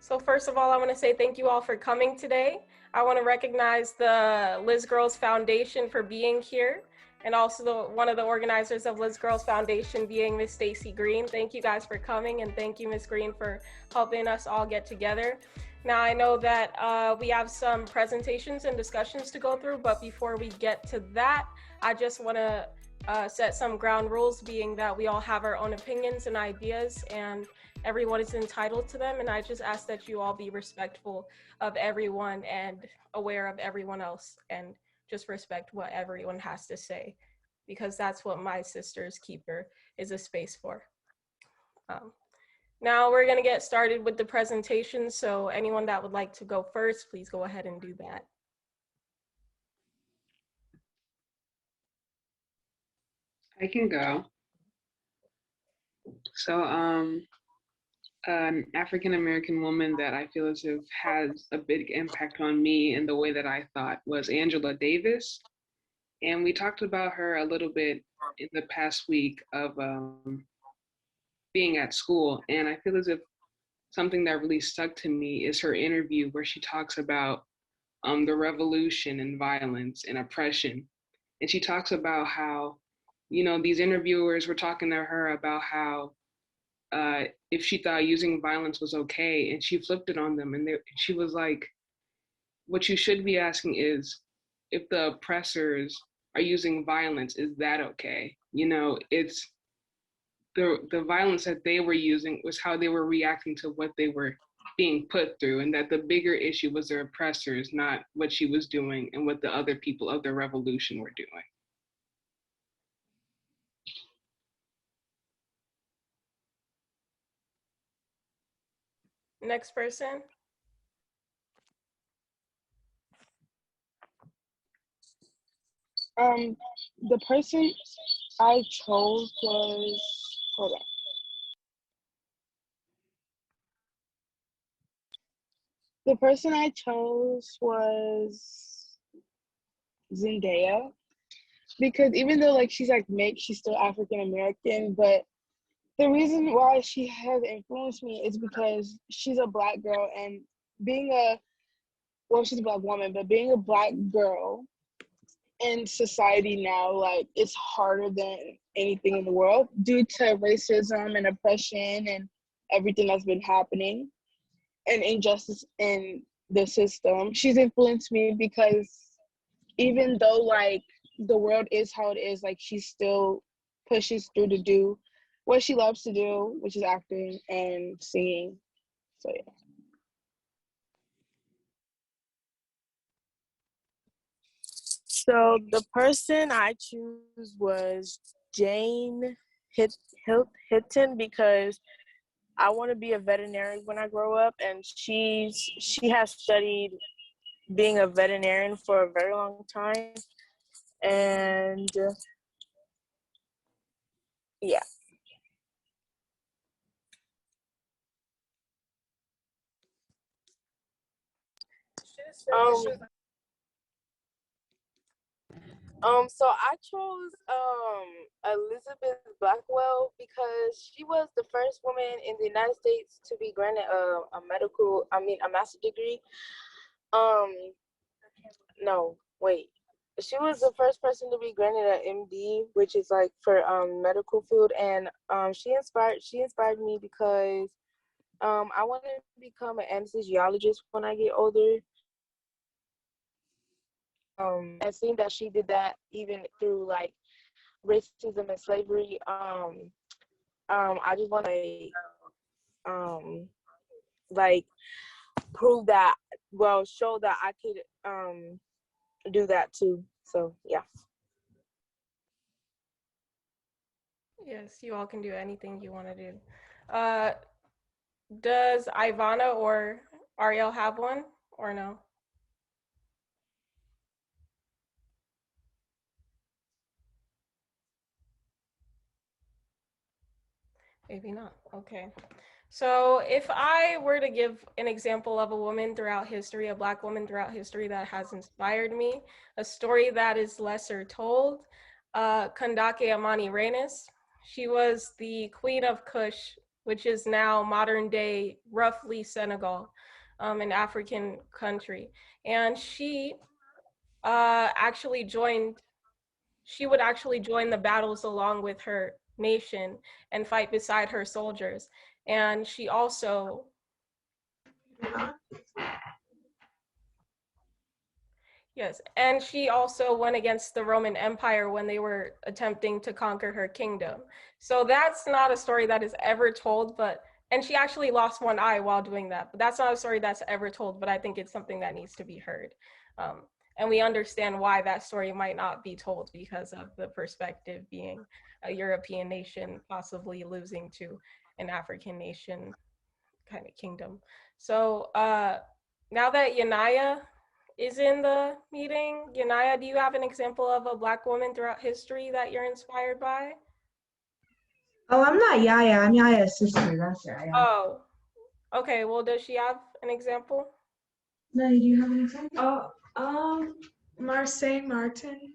So first of all, I want to say thank you all for coming today. I want to recognize the LizGirlz Foundation for being here, and also one of the organizers of LizGirlz Foundation being Miss Stacy Green. Thank you guys for coming, and thank you, Miss Green, for helping us all get together. Now, I know that we have some presentations and discussions to go through, but before we get to that, I just want to set some ground rules, being that we all have our own opinions and ideas, and everyone is entitled to them. And I just ask that you all be respectful of everyone and aware of everyone else, and just respect what everyone has to say, because that's what my sister's keeper is a space for. Now we're going to get started with the presentation. So anyone that would like to go first, please go ahead and do that. I can go. So, an African-American woman that I feel as if has a big impact on me in the way that I thought was Angela Davis. And we talked about her a little bit in the past week of being at school. And I feel as if something that really stuck to me is her interview where she talks about the revolution and violence and oppression. And she talks about how, you know, these interviewers were talking to her about how if she thought using violence was okay, and she flipped it on them, and she was like, what you should be asking is, if the oppressors are using violence, is that okay? You know, it's the violence that they were using was how they were reacting to what they were being put through, and that the bigger issue was their oppressors, not what she was doing and what the other people of the revolution were doing. Next person. The person I chose was, hold on. The person I chose was Zendaya, because even though like she's like mixed, she's still African American, but the reason why she has influenced me is because she's a Black girl, and she's a Black woman, but being a Black girl in society now, like, it's harder than anything in the world due to racism and oppression and everything that's been happening and injustice in the system. She's influenced me because even though like the world is how it is, like, she still pushes through to do what she loves to do, which is acting and singing. So yeah. So the person I choose was Jane Hitton, because I want to be a veterinarian when I grow up, and she has studied being a veterinarian for a very long time, and yeah. So I chose Elizabeth Blackwell because she was the first woman in the United States to be granted a master's degree. No, wait. She was the first person to be granted an MD, which is like for medical field, and she inspired me because I want to become an anesthesiologist when I get older. And seeing that she did that even through like racism and slavery, I just want to like prove that, well, show that I could do that too. So yeah. Yes, you all can do anything you want to do. Does Ivana or Ariel have one, or no? Maybe not. Okay. So if I were to give an example of a woman throughout history, a Black woman throughout history that has inspired me, a story that is lesser told, Kandake Amani Reines. She was the Queen of Kush, which is now modern day, roughly Senegal. an African country. And she actually joined, she would actually join the battles along with her nation and fight beside her soldiers. And she also, yes, and she also went against the Roman Empire when they were attempting to conquer her kingdom. So that's not a story that is ever told, but, and she actually lost one eye while doing that, but that's not a story that's ever told, but I think it's something that needs to be heard. And we understand why that story might not be told because of the perspective being a European nation possibly losing to an African nation kind of kingdom. So now that Yanaya is in the meeting, Yanaya, do you have an example of a Black woman throughout history that you're inspired by? Oh, I'm not Yaya. I'm Yaya's sister. That's Yaya. Oh, okay. Well, does she have an example? No, do you have an example? Marseille Martin.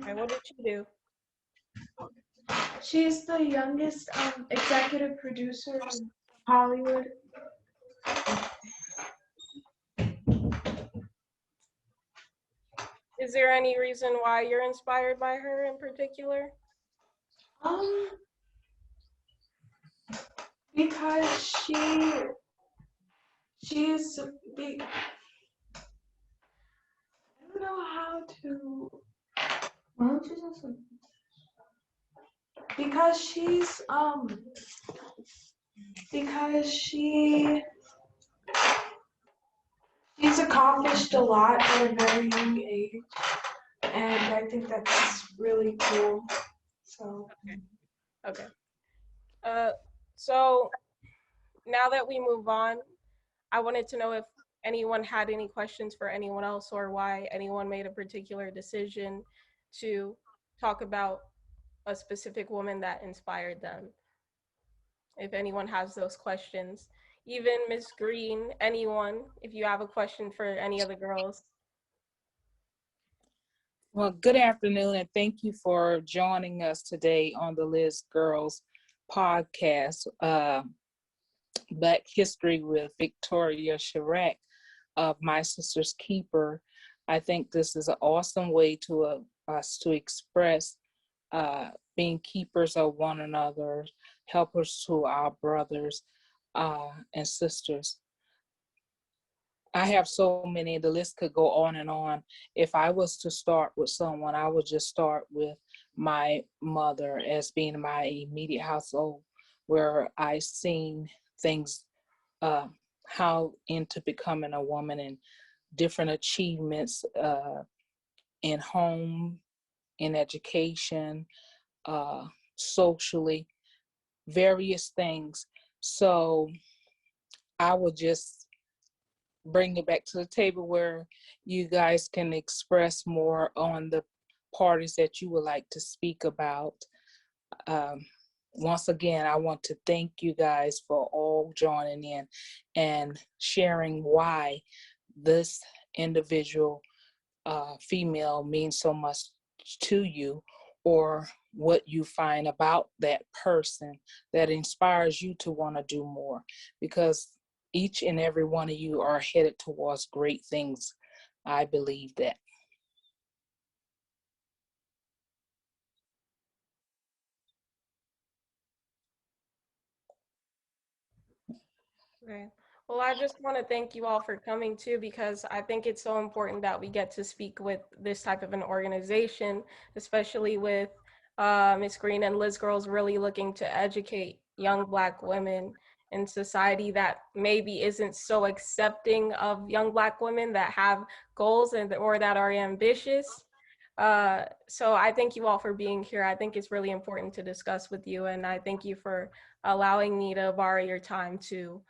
Okay, what did she do? She's the youngest executive producer in Hollywood. Is there any reason why you're inspired by her in particular? Because she's big. I don't know how to. Why don't you just Because she's accomplished a lot at a very young age, and I think that's really cool. So. Okay. So now that we move on, I wanted to know if anyone had any questions for anyone else or why anyone made a particular decision to talk about a specific woman that inspired them. If anyone has those questions, even Miss Green, anyone, if you have a question for any of the girls. Well, good afternoon, and thank you for joining us today on the LizGirlz podcast, Black History with Victoria Chirac of My Sister's Keeper. I think this is an awesome way to us to express being keepers of one another, helpers to our brothers and sisters. I have so many, the list could go on and on. If I was to start with someone, I would just start with my mother as being my immediate household, where I seen things, how into becoming a woman and different achievements in home, in education, socially, various things. So I would just bring it back to the table where you guys can express more on the parties that you would like to speak about. Once again, I want to thank you guys for all joining in and sharing why this individual female means so much to you, or what you find about that person that inspires you to want to do more, because each and every one of you are headed towards great things. I believe that. Okay. Well, I just want to thank you all for coming too, because I think it's so important that we get to speak with this type of an organization, especially with Ms. Green and LizGirlz really looking to educate young Black women in society that maybe isn't so accepting of young Black women that have goals and or that are ambitious. So I thank you all for being here. I think it's really important to discuss with you, and I thank you for allowing me to borrow your time to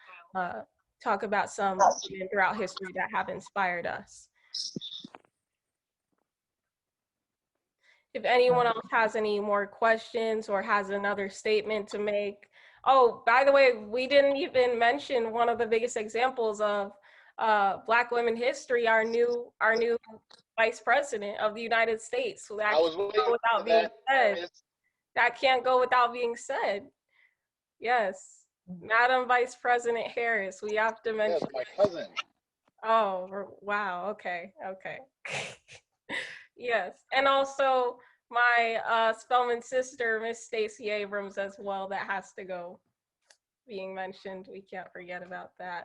talk about some women throughout history that have inspired us. If anyone else has any more questions or has another statement to make. Oh, by the way, we didn't even mention one of the biggest examples of Black women history, our new Vice President of the United States. So that can't go without being said. That can't go without being said. Yes. Madam Vice President Harris, we have to Yes, mention. my cousin. Oh, wow. Okay. Okay. Yes. And also my Spelman sister, Miss Stacey Abrams, as well, that has to go being mentioned. We can't forget about that.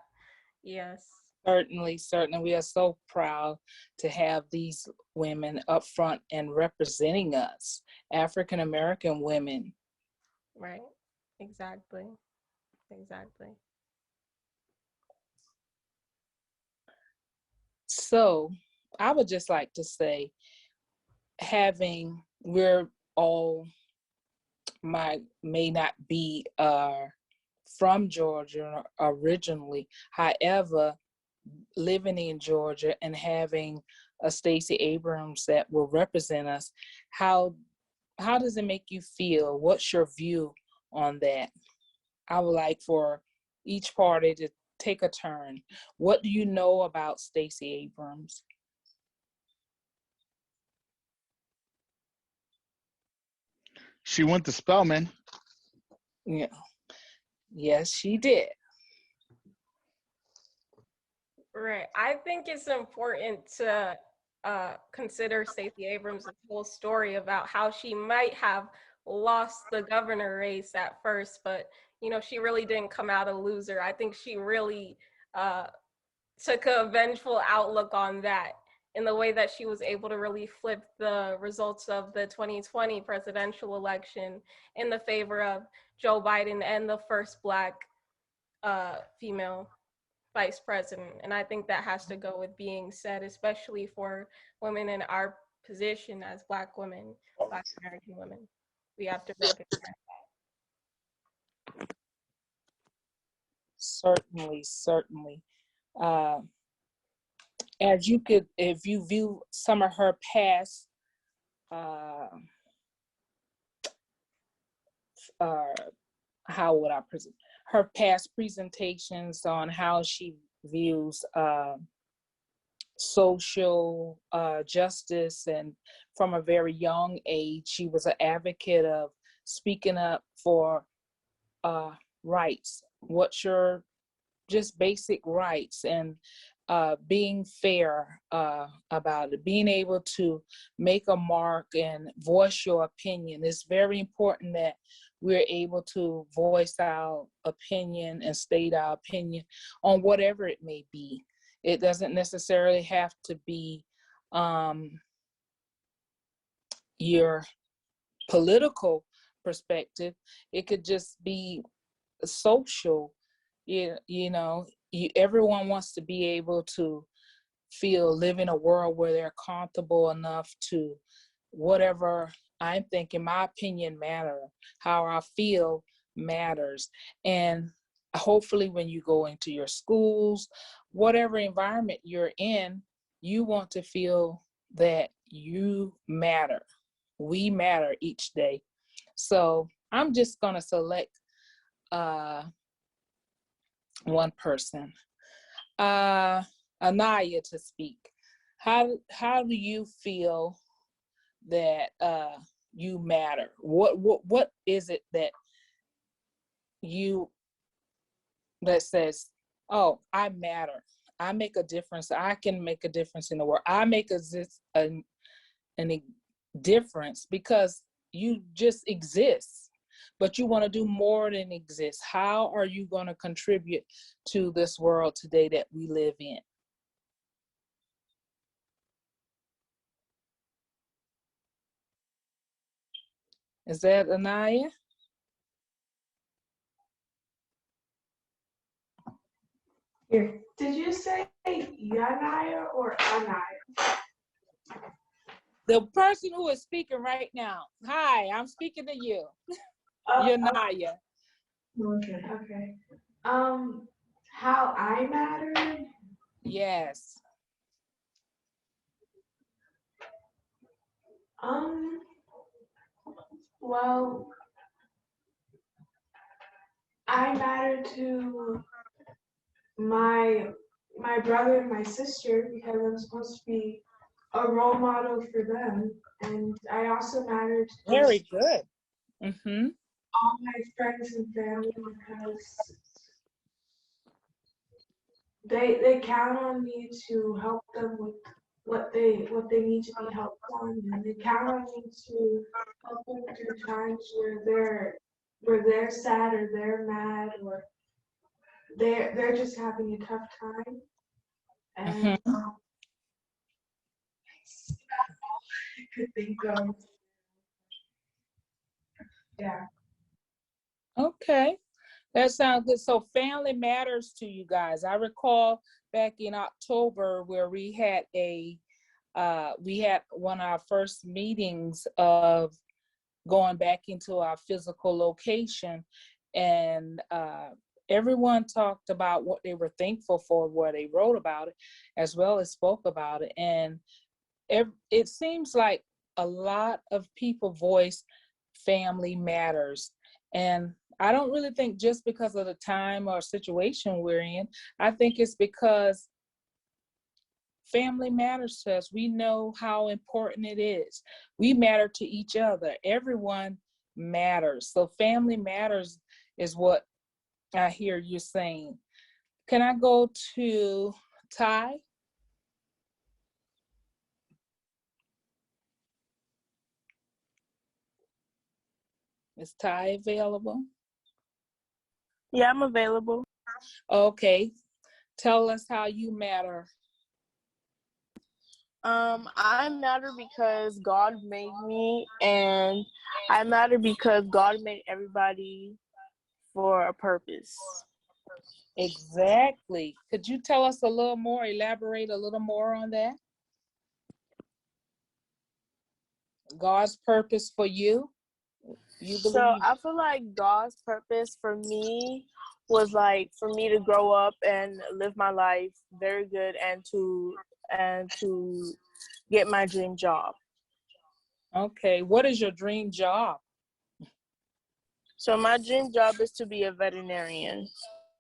Yes. Certainly, certainly. We are so proud to have these women up front and representing us, African American women. Right. Exactly. Exactly. So I would just like to say, we're all may not be from Georgia originally. However, living in Georgia and having a Stacey Abrams that will represent us, how does it make you feel? What's your view on that? I would like for each party to take a turn. What do you know about Stacey Abrams? She went to Spelman. Yeah. Yes, she did. Right. I think it's important to consider Stacey Abrams' whole story about how she might have lost the governor race at first, but you know, she really didn't come out a loser. I think she really took a vengeful outlook on that in the way that she was able to really flip the results of the 2020 presidential election in the favor of Joe Biden and the first Black female vice president. And I think that has to go with being said, especially for women in our position as Black women, Black American women. We have to recognize. Certainly, certainly. If you view some of her past how would I present her past presentations on how she views social justice, and from a very young age, she was an advocate of speaking up for rights. What's your just basic rights, and being fair about it, being able to make a mark and voice your opinion. It's very important that we're able to voice our opinion and state our opinion on whatever it may be. It doesn't necessarily have to be your political perspective. It could just be social. Everyone wants to be able to live in a world where they're comfortable enough to whatever I'm thinking, my opinion matter, how I feel matters. And hopefully when you go into your schools, whatever environment you're in, you want to feel that you matter. We matter each day. So I'm just gonna select one person, Anaya, to speak. How do you feel that you matter? What is it that says, oh, I matter, I make a difference, I can make a difference in the world, I make a difference because you just exist, but you want to do more than exist. How are you going to contribute to this world today that we live in? Is that Anaya? Here. Did you say Yanaya or Anaya? The person who is speaking right now. Hi, I'm speaking to you. Yanaya. Okay. How I mattered? Yes. Well, I matter to my brother and my sister because I'm supposed to be a role model for them, and I also matter to Very good. Mm-hmm. all my friends and family because they count on me to help them with what they need to be helped on, and they count on me to help them through times where they're sad or they're mad or they're just having a tough time. And Mhm. that's all I could think of. Yeah. Okay. That sounds good. So family matters to you guys. I recall back in October where we had one of our first meetings of going back into our physical location, and everyone talked about what they were thankful for, what they wrote about it, as well as spoke about it. And it seems like a lot of people voice family matters. And I don't really think just because of the time or situation we're in. I think it's because family matters to us. We know how important it is. We matter to each other. Everyone matters. So family matters is what I hear you saying. Can I go to Ty? Is Ty available? Yeah, I'm available. Okay. Tell us how you matter. I matter because God made me, and I matter because God made everybody for a purpose. Exactly. Could you tell us a little more, elaborate a little more on that? God's purpose for you? You So believe? I feel like God's purpose for me was like for me to grow up and live my life very good and to get my dream job. Okay. What is your dream job? So my dream job is to be a veterinarian.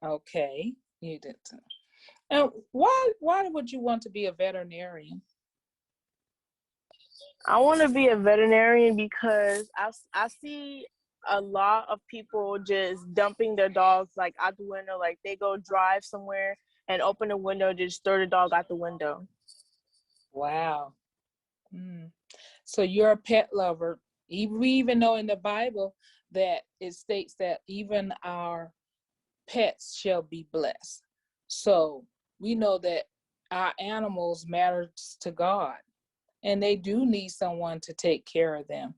Okay. You did. And why would you want to be a veterinarian? I want to be a veterinarian because I see a lot of people just dumping their dogs like out the window, like they go drive somewhere and open the window, just throw the dog out the window. Wow. Mm. So you're a pet lover. We even know in the Bible that it states that even our pets shall be blessed. So we know that our animals matter to God, and they do need someone to take care of them.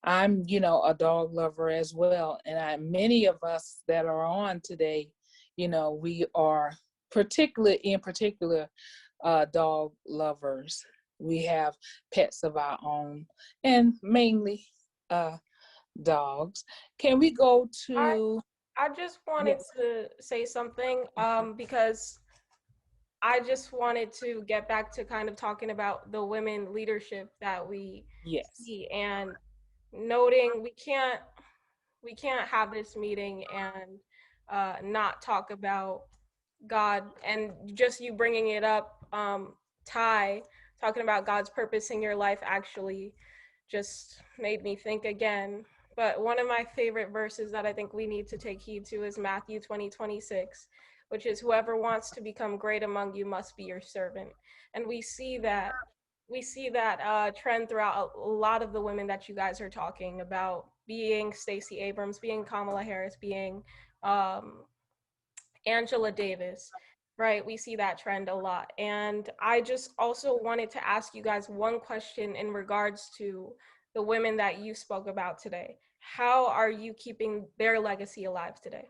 I'm, a dog lover as well. And many of us that are on today, we are in particular dog lovers. We have pets of our own, and mainly dogs. Can we go to? I just wanted to say something because I just wanted to get back to kind of talking about the women leadership that we see, and noting we can't have this meeting and not talk about God, and just you bringing it up, Ty, talking about God's purpose in your life actually just made me think again. But one of my favorite verses that I think we need to take heed to is Matthew 20:26, which is whoever wants to become great among you must be your servant. And we see that trend throughout a lot of the women that you guys are talking about, being Stacey Abrams, being Kamala Harris, being Angela Davis, right? We see that trend a lot. And I just also wanted to ask you guys one question in regards to the women that you spoke about today. How are you keeping their legacy alive today?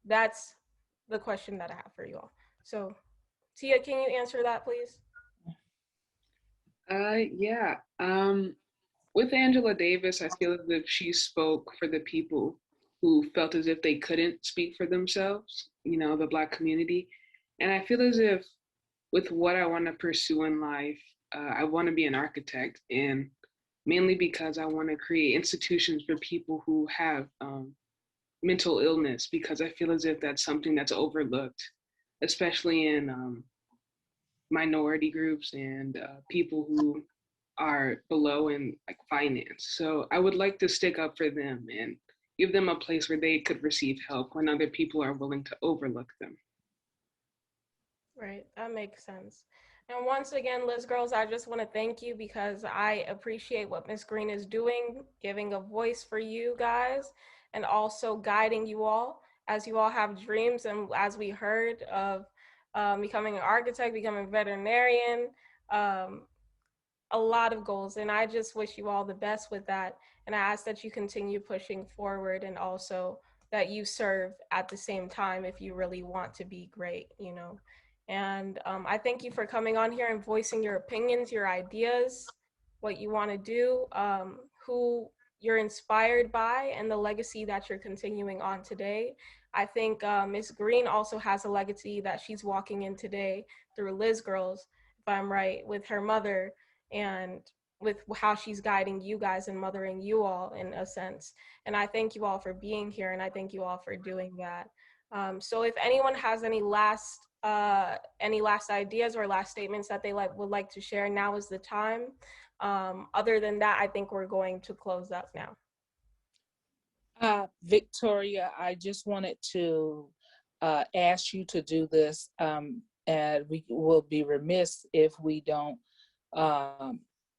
That's the question that I have for you all. So, Tia, can you answer that, please? Yeah. With Angela Davis, I feel as if she spoke for the people who felt as if they couldn't speak for themselves, the Black community. And I feel as if with what I want to pursue in life, I want to be an architect, and mainly because I want to create institutions for people who have mental illness, because I feel as if that's something that's overlooked, especially in minority groups and people who are below in like finance. So I would like to stick up for them and give them a place where they could receive help when other people are willing to overlook them. Right, that makes sense. And once again, LizGirlz, I just want to thank you because I appreciate what Miss Green is doing, giving a voice for you guys, and also guiding you all as you all have dreams. And as we heard of becoming an architect, becoming a veterinarian, um, a lot of goals. And I just wish you all the best with that. And I ask that you continue pushing forward and also that you serve at the same time if you really want to be great, you know. And I thank you for coming on here and voicing your opinions, your ideas, what you want to do, who you're inspired by, and the legacy that you're continuing on today. I think Miss Green also has a legacy that she's walking in today through LizGirlz, if I'm right, with her mother and with how she's guiding you guys and mothering you all in a sense. And I thank you all for being here, and I thank you all for doing that. So if anyone has any last ideas or last statements that they would like to share, now is the time. Other than that, I think we're going to close up now. Victoria, I just wanted to ask you to do this, and we will be remiss if we don't